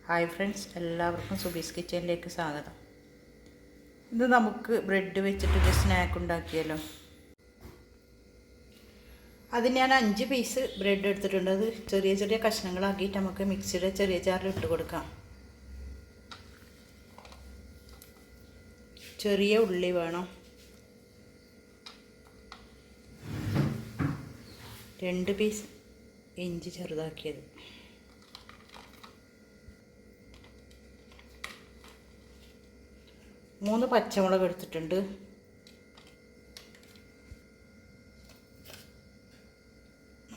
Hi friends, എല്ലാവർക്കും സുബീസ് കിച്ചണിലേക്ക് സ്വാഗതം. ഇത് നമുക്ക് ബ്രെഡ് വെച്ചിട്ടൊരു സ്നാക്ക് ഉണ്ടാക്കിയല്ലോ. അത് ഞാൻ 5 പീസ് ബ്രെഡ് എടുത്തിട്ടുണ്ട്. അത് ചെറിയ ചെറിയ കഷ്ണങ്ങളാക്കിയിട്ട് നമുക്ക് മിക്സിയുടെ ചെറിയ ജാറിൽ ഇട്ട് കൊടുക്കാം. ചെറിയ ഉള്ളി വേണം, 2 പീസ് ഇഞ്ചി ചെറുതാക്കിയത്, മൂന്ന് പച്ചമുളക് എടുത്തിട്ടുണ്ട്,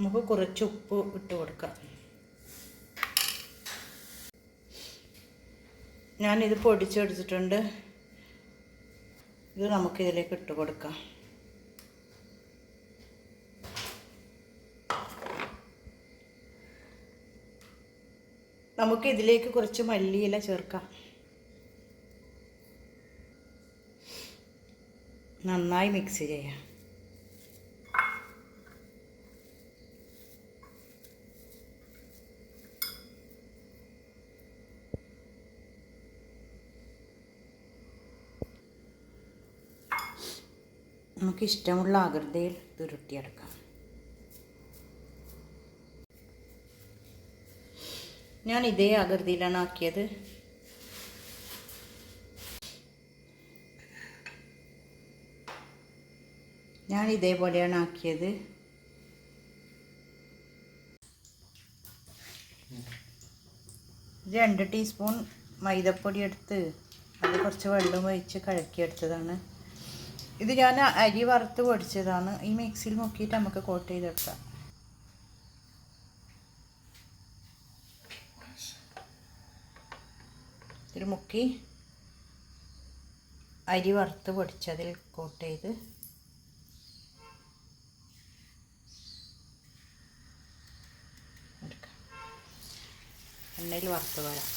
നമുക്ക് കുറച്ച് ഉപ്പ് ഇട്ട് കൊടുക്കാം. ഞാനിത് പൊടിച്ചെടുത്തിട്ടുണ്ട്. ഇത് നമുക്കിതിലേക്ക് ഇട്ട് കൊടുക്കാം. നമുക്ക് ഇതിലേക്ക് കുറച്ച് മല്ലിയില ചേർക്കാം. നന്നായി മിക്സ് ചെയ്യാം. നമുക്ക് ഇഷ്ടമുള്ള ആകൃതിയിൽ ഉരുട്ടിയെടുക്കാം. ഞാൻ ഇതേ ആകൃതിയിലാണ് ആക്കിയത്. ഞാൻ ഇതേപോലെയാണ് ആക്കിയത്. ഇത് 2 ടീസ്പൂൺ മൈദപ്പൊടി എടുത്ത് അത് കുറച്ച് വെള്ളം ഒഴിച്ച് കലക്കിയെടുത്തതാണ്. ഇത് ഞാൻ അരി വറുത്ത് പൊടിച്ചതാണ്. ഈ മിക്സിയിൽ മുക്കിയിട്ട് നമുക്ക് കോട്ട് ചെയ്തെടുക്കാം. ഇതിൽ മുക്കി അരി വറുത്ത് പൊടിച്ചതിൽ കോട്ട് ചെയ്ത് എടുക്കാം. എണ്ണയിൽ വറുത്ത് വരാം.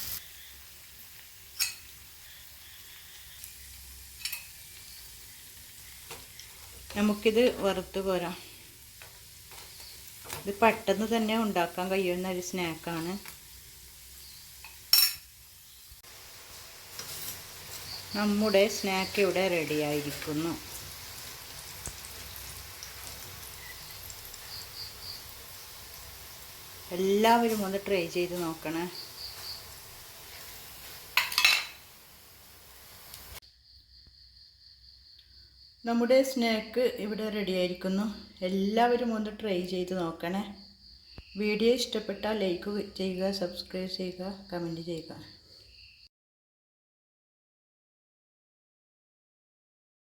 നമുക്കിത് വറുത്ത് പോരാം. ഇത് പെട്ടെന്ന് തന്നെ ഉണ്ടാക്കാൻ കഴിയുന്ന ഒരു സ്നാക്കാണ്. നമ്മുടെ സ്നാക്ക് ഇവിടെ റെഡിയായിരിക്കുന്നു. എല്ലാവരും ഒന്ന് ട്രൈ ചെയ്ത് നോക്കണേ. നമ്മുടെ സ്നാക്ക് ഇവിടെ റെഡിയായിരിക്കുന്നു. എല്ലാവരും ഒന്ന് ട്രൈ ചെയ്ത് നോക്കണേ. വീഡിയോ ഇഷ്ടപ്പെട്ടാൽ ലൈക്ക് ചെയ്യുക, സബ്സ്ക്രൈബ് ചെയ്യുക, കമൻറ്റ് ചെയ്യുക.